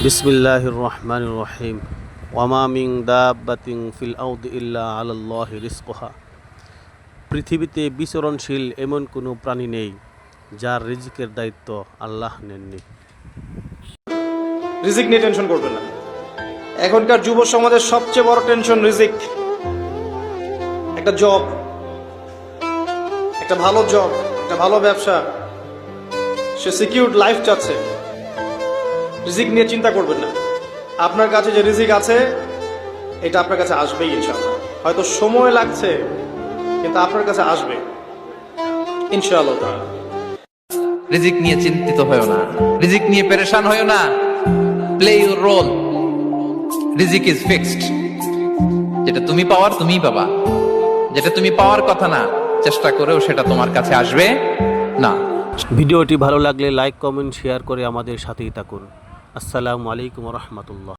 বিসমিল্লাহির রহমানির রহিম। ওয়ামা মিন দাব্বাতিন ফিল আরদি ইল্লা আলাল্লাহি রিজকুহা। পৃথিবীতে বিচরণশীল এমন কোনো প্রাণী নেই যার রিজিকের দায়িত্ব আল্লাহ নেননি। রিজিক নিয়ে টেনশন করবেন না। এখনকার যুব সমাজের সবচেয়ে বড় টেনশন রিজিক। একটা জব, একটা ভালো জব, একটা ভালো ব্যবসা, সে সিকিউরড লাইফ চাচ্ছে। রিজিক নিয়ে চিন্তা করবেন না। আপনার কাছে যে রিজিক আছে এটা আপনার কাছে আসবেই ইনশাআল্লাহ। হয়তো সময় লাগছে কিন্তু আপনার কাছে আসবে ইনশাআল্লাহ তাআলা। রিজিক নিয়ে চিন্তিত হয়েও না, রিজিক নিয়ে পেরেশান হয়েও না। Play your role. রিজিক ইজ ফিক্সড। যেটা তুমি পাওয়ার তুমিই পাবা, যেটা তুমি পাওয়ার কথা না চেষ্টা করেও সেটা তোমার কাছে আসবে না। ভিডিওটি ভালো লাগলে লাইক, কমেন্ট, শেয়ার করে আমাদের সাথেই থাকুন। আসসালামু আলাইকুম ওয়া রাহমাতুল্লাহ।